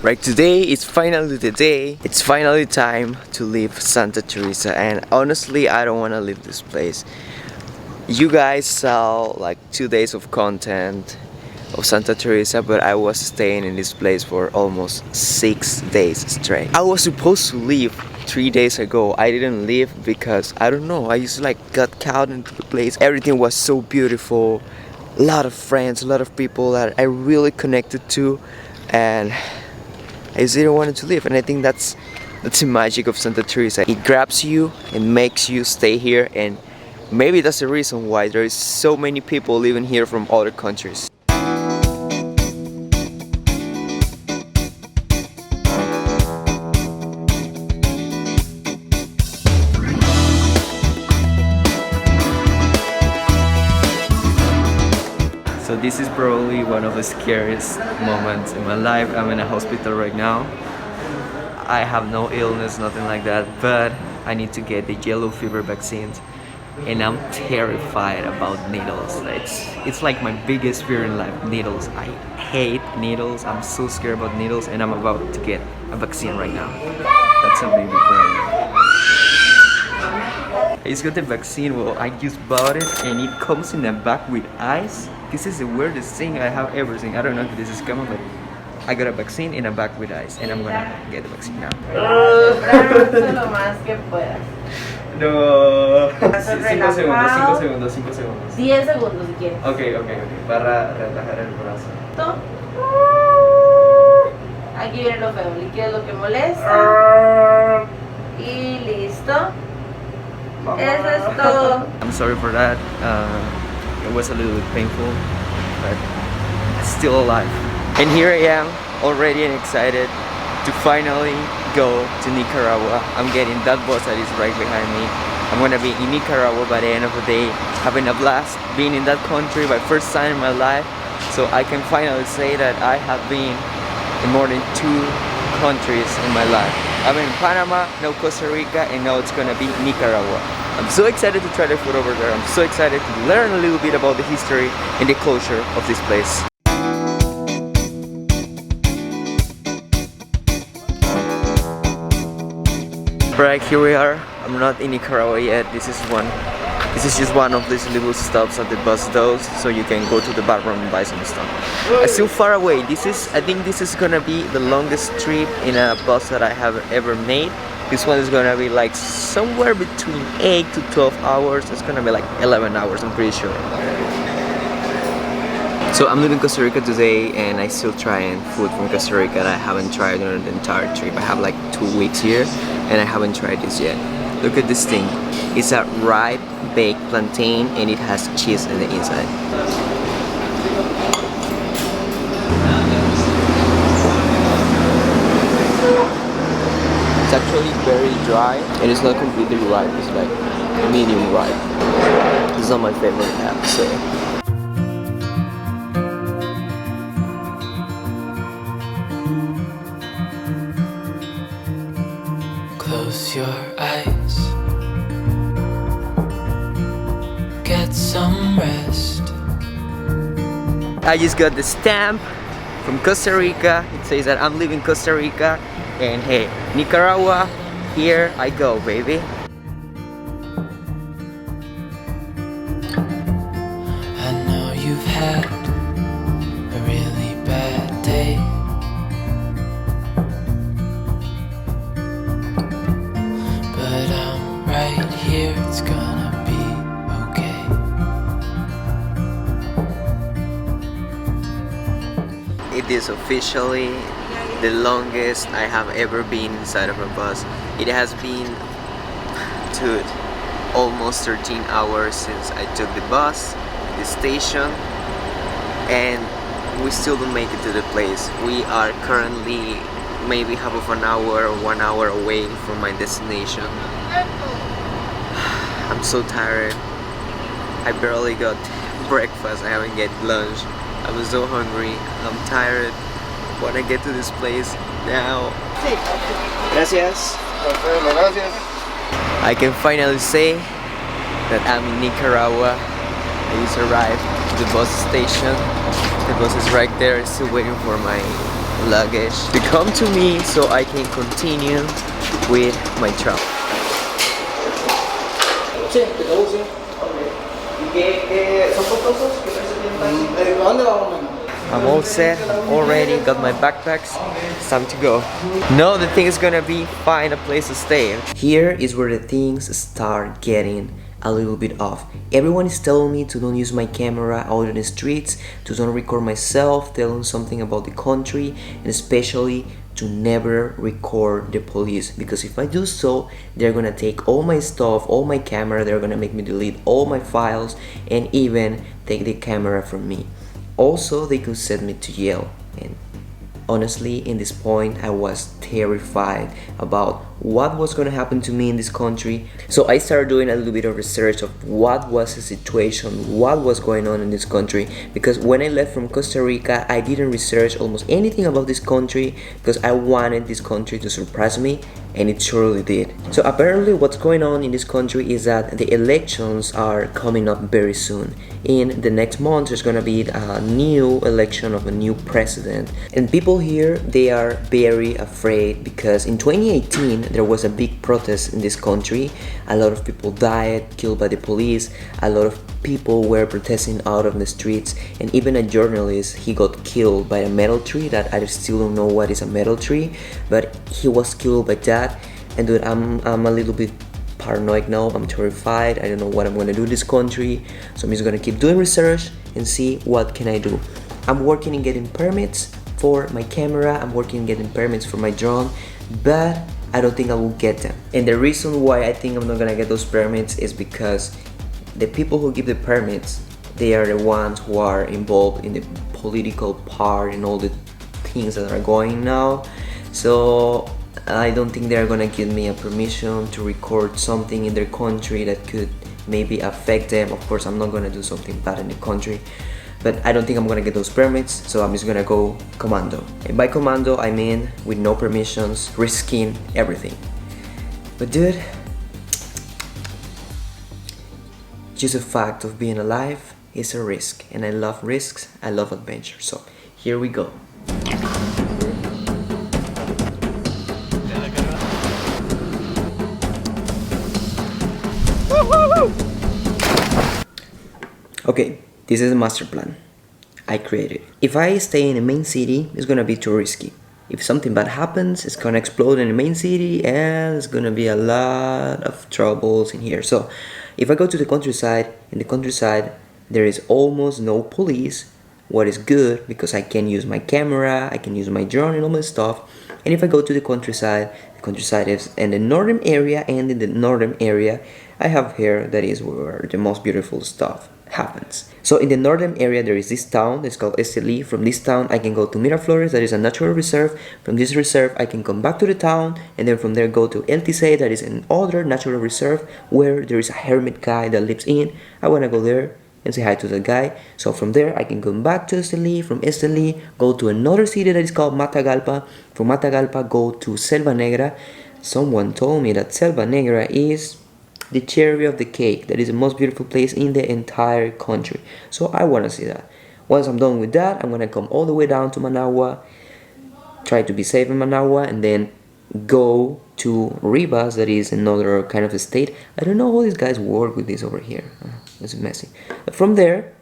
Right, today is finally the day. It's finally time to leave Santa Teresa, and honestly I don't want to leave this place. You guys saw like 2 days of content of Santa Teresa, but I was staying in this place for almost 6 days straight. I was supposed to leave 3 days ago. I didn't leave because I don't know, I just like got caught into the place. Everything was so beautiful, a lot of friends, a lot of people that I really connected to, and I just didn't want to leave. And I think that's the magic of Santa Teresa. It grabs you and makes you stay here, and maybe that's the reason why there is so many people living here from other countries. So this is probably one of the scariest moments in my life. I'm in a hospital right now. I have no illness, nothing like that, but I need to get the yellow fever vaccines, and I'm terrified about needles. It's like my biggest fear in life, needles. I hate needles. I'm so scared about needles, and I'm about to get a vaccine right now. That's a baby crying. I just got the vaccine. Well, I just bought it, and it comes in a bag with ice. This is the weirdest thing I have ever seen. I don't know if this is common, but I got a vaccine in a bag with ice, and I'm gonna get the vaccine now. No. 5 segundos, 5 segundos, 5 segundos. 10 segundos si quieres. Ok. Para relajar el brazo. Aquí viene lo feo, líquido lo que molesta. Y listo. Eso es todo. I'm sorry for that. It was a little bit painful, but still alive. And here I am, already and excited to finally go to Nicaragua. I'm getting that bus that is right behind me. I'm gonna be in Nicaragua by the end of the day, having a blast being in that country, my first time in my life. So I can finally say that I have been in more than 2 countries in my life. I've been in Panama, now Costa Rica, and now it's gonna be Nicaragua. I'm so excited to try the food over there. I'm so excited to learn a little bit about the history and the culture of this place. Right, here we are. I'm not in Nicaragua yet. This is just one of these little stops that the bus does, so you can go to the bathroom and buy some stuff. I'm still far away. I think this is gonna be the longest trip in a bus that I have ever made. This one is gonna be like somewhere between 8 to 12 hours. It's gonna be like 11 hours, I'm pretty sure. So I'm leaving Costa Rica today, and I still trying food from Costa Rica that I haven't tried during the entire trip. I have like 2 weeks here, and I haven't tried this yet. Look at this thing. It's a ripe baked plantain, and it has cheese in the inside. It's actually very dry, and it's not completely ripe. It's like medium ripe. It's not my favorite, I have to say. Close your eyes, get some rest. I just got the stamp from Costa Rica. It says that I'm leaving Costa Rica, and hey, Nicaragua, here I go, baby. I know you've had a really bad day, but I'm right here, it's gonna be okay. It is officially the longest I have ever been inside of a bus. It has been, dude, almost 13 hours since I took the bus, the station, and we still don't make it to the place. We are currently maybe half of an hour or 1 hour away from my destination. I'm so tired. I barely got breakfast, I haven't get lunch. I was so hungry, I'm tired. When I get to this place now. Gracias. I can finally say that I'm in Nicaragua. I just arrived at the bus station. The bus is right there, still waiting for my luggage to come to me so I can continue with my travel. Sí, te traduce. ¿A dónde vamos, mano? I'm all set, already got my backpacks, it's time to go. No, the thing is gonna be find a place to stay. Here is where the things start getting a little bit off. Everyone is telling me to don't use my camera out in the streets, to don't record myself, telling something about the country, and especially to never record the police, because if I do so, they're gonna take all my stuff, all my camera, they're gonna make me delete all my files and even take the camera from me. Also, they could send me to jail, and honestly, in this point, I was terrified about what was going to happen to me in this country. So I started doing a little bit of research of what was the situation, what was going on in this country, because when I left from Costa Rica, I didn't research almost anything about this country because I wanted this country to surprise me, and it surely did. So apparently what's going on in this country is that the elections are coming up very soon. In the next month, there's gonna be a new election of a new president, and people here, they are very afraid because in 2018 there was a big protest in this country. A lot of people died, killed by the police. A lot of people were protesting out on the streets, and even a journalist, he got killed by a metal tree that I still don't know what is a metal tree, but he was killed by that. And dude, I'm a little bit paranoid now. I'm terrified. I don't know what I'm gonna do in this country, so I'm just gonna keep doing research and see what can I do. I'm working in getting permits for my camera, I'm working in getting permits for my drone, but I don't think I will get them. And the reason why I think I'm not gonna get those permits is because the people who give the permits, they are the ones who are involved in the political part and all the things that are going now. So I don't think they're gonna give me a permission to record something in their country that could maybe affect them. Of course, I'm not gonna do something bad in the country, but I don't think I'm gonna get those permits, so I'm just gonna go commando. And by commando, I mean with no permissions, risking everything. But dude, just the fact of being alive is a risk, and I love risks, I love adventure, so here we go. Okay, this is a master plan I created. If I stay in the main city, it's gonna be too risky. If something bad happens, it's gonna explode in the main city and it's gonna be a lot of troubles in here. So if I go to the countryside, in the countryside there is almost no police, what is good because I can use my camera, I can use my drone and all my stuff. And if I go to the countryside is in the northern area, and in the northern area I have here that is where the most beautiful stuff happens. So in the northern area there is this town, it's called Esteli. From this town I can go to Miraflores, that is a natural reserve. From this reserve I can come back to the town, and then from there go to El Tisay, that is another natural reserve where there is a hermit guy that lives in. I want to go there and say hi to the guy. So from there I can come back to Esteli, from Esteli go to another city that is called Matagalpa. From Matagalpa go to Selva Negra. Someone told me that Selva Negra is the cherry of the cake, that is the most beautiful place in the entire country. So I want to see that. Once I'm done with that, I'm gonna come all the way down to Managua, try to be safe in Managua, and then go to Rivas, that is another kind of state. I don't know how these guys work with this over here. It's messy. But from there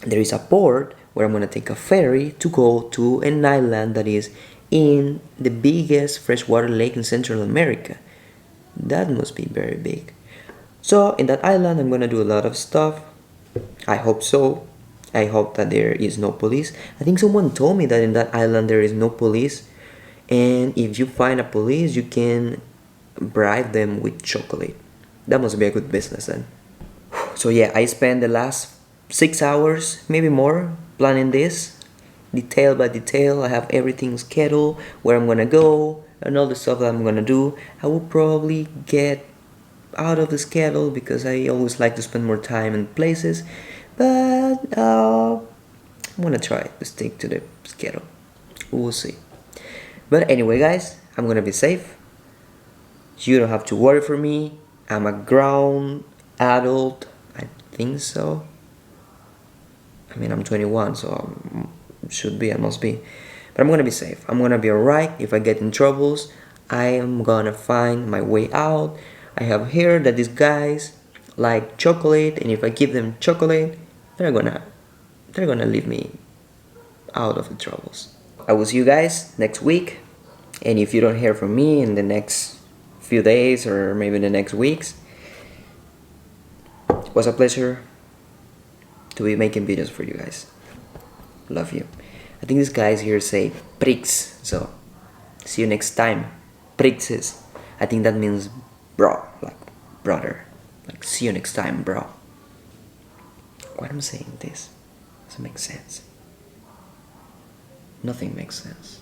is a port where I'm gonna take a ferry to go to an island that is in the biggest freshwater lake in Central America. That must be very big. So in that island I'm gonna do a lot of stuff. I hope so. I hope that there is no police. I think someone told me that in that island there is no police, and if you find a police you can bribe them with chocolate. That must be a good business then. So yeah, I spent the last 6 hours, maybe more, planning this detail by detail. I have everything scheduled, where I'm gonna go and all the stuff that I'm gonna do. I will probably get out of the schedule because I always like to spend more time in places, but I'm gonna try to stick to the schedule. We'll see. But anyway guys, I'm gonna be safe. You don't have to worry for me. I'm a grown adult, I think so. I mean, I'm 21, so I must be. But I'm gonna be safe. I'm gonna be alright. If I get in troubles, I am gonna find my way out. I have heard that these guys like chocolate, and if I give them chocolate, they're gonna leave me out of the troubles. I will see you guys next week, and if you don't hear from me in the next few days or maybe the next weeks, it was a pleasure to be making videos for you guys. Love you. I think these guys here say pricks, so see you next time. Prixes. I think that means bro, like brother. Like see you next time, bro. Why am I saying this? Doesn't make sense. Nothing makes sense.